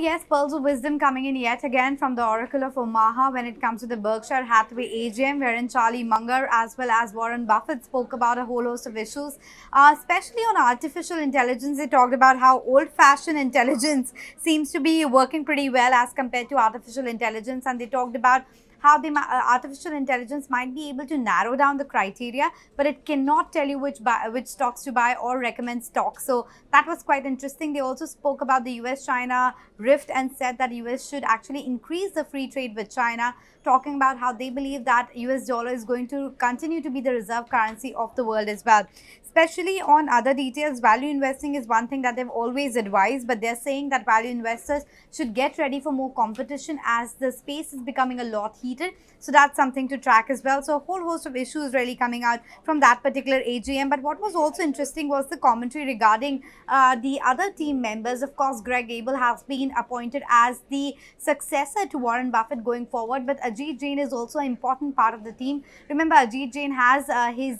yes, pearls of wisdom coming in yet again from the Oracle of Omaha when it comes to the Berkshire Hathaway AGM, wherein Charlie Munger as well as Warren Buffett spoke about a whole host of issues, especially on artificial intelligence. They talked about how old-fashioned intelligence seems to be working pretty well as compared to artificial intelligence, and they talked about how the artificial intelligence might be able to narrow down the criteria, but it cannot tell you which stocks to buy or recommend stocks. So that was quite interesting. They also spoke about the US-China rift and said that US should actually increase the free trade with China, talking about how they believe that US dollar is going to continue to be the reserve currency of the world as well. Especially on other details, value investing is one thing that they've always advised, but they're saying that value investors should get ready for more competition as the space is becoming a lot heated. So that's something to track as well. So a whole host of issues really coming out from that particular AGM. But what was also interesting was the commentary regarding the other team members. Of course, Greg Abel has been appointed as the successor to Warren Buffett going forward, but Ajit Jain is also an important part of the team. Remember, Ajit Jain has his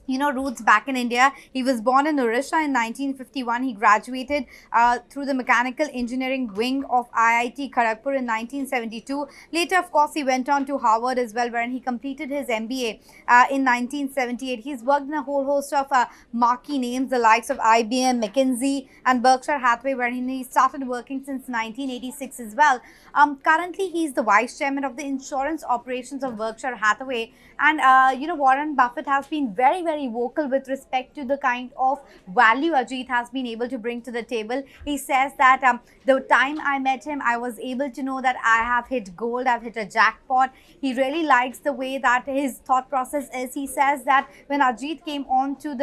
roots back in India. He was born in Orissa in 1951. He graduated through the mechanical engineering wing of IIT Kharagpur in 1972. Later, of course, he went on to Harvard as well, wherein he completed his MBA in 1978. He's worked in a whole host of marquee names, the likes of IBM, McKinsey, and Berkshire Hathaway, wherein he started working since 1986 as well. Currently, he's the vice chairman of the insurance operations of Berkshire Hathaway. And, Warren Buffett has been very vocal with respect to the kind of value Ajit has been able to bring to the table. He says that the time I met him, I was able to know that I have hit gold, I've hit a jackpot. He really likes the way that his thought process is. He says that when Ajit came onto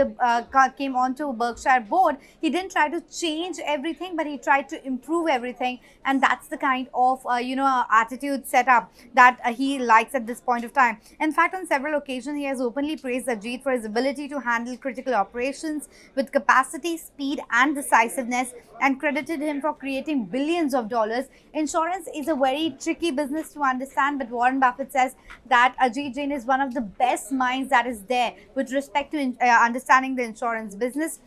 Berkshire board, he didn't try to change everything, but he tried to improve everything, and that's the kind of attitude setup that he likes at this point of time. In fact, on several occasions, he has openly praised Ajit for his ability to handle critical operations with capacity, speed, and decisiveness, and credited him for creating billions of dollars. Insurance is a very tricky business to understand, but Warren Buffett says that Ajit Jain is one of the best minds that is there with respect to understanding the insurance business.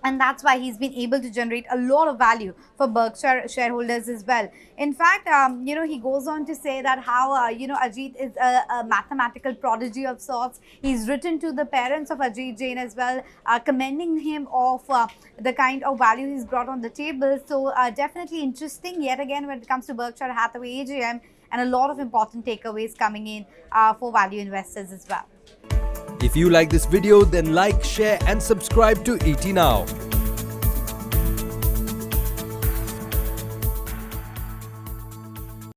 And that's why he's been able to generate a lot of value for Berkshire shareholders as well. In fact, he goes on to say that how, Ajit is a mathematical prodigy of sorts. He's written to the parents of Ajit Jain as well, commending him of the kind of value he's brought on the table. So definitely interesting yet again when it comes to Berkshire Hathaway AGM, and a lot of important takeaways coming in for value investors as well. If you like this video, then like, share and subscribe to ET Now.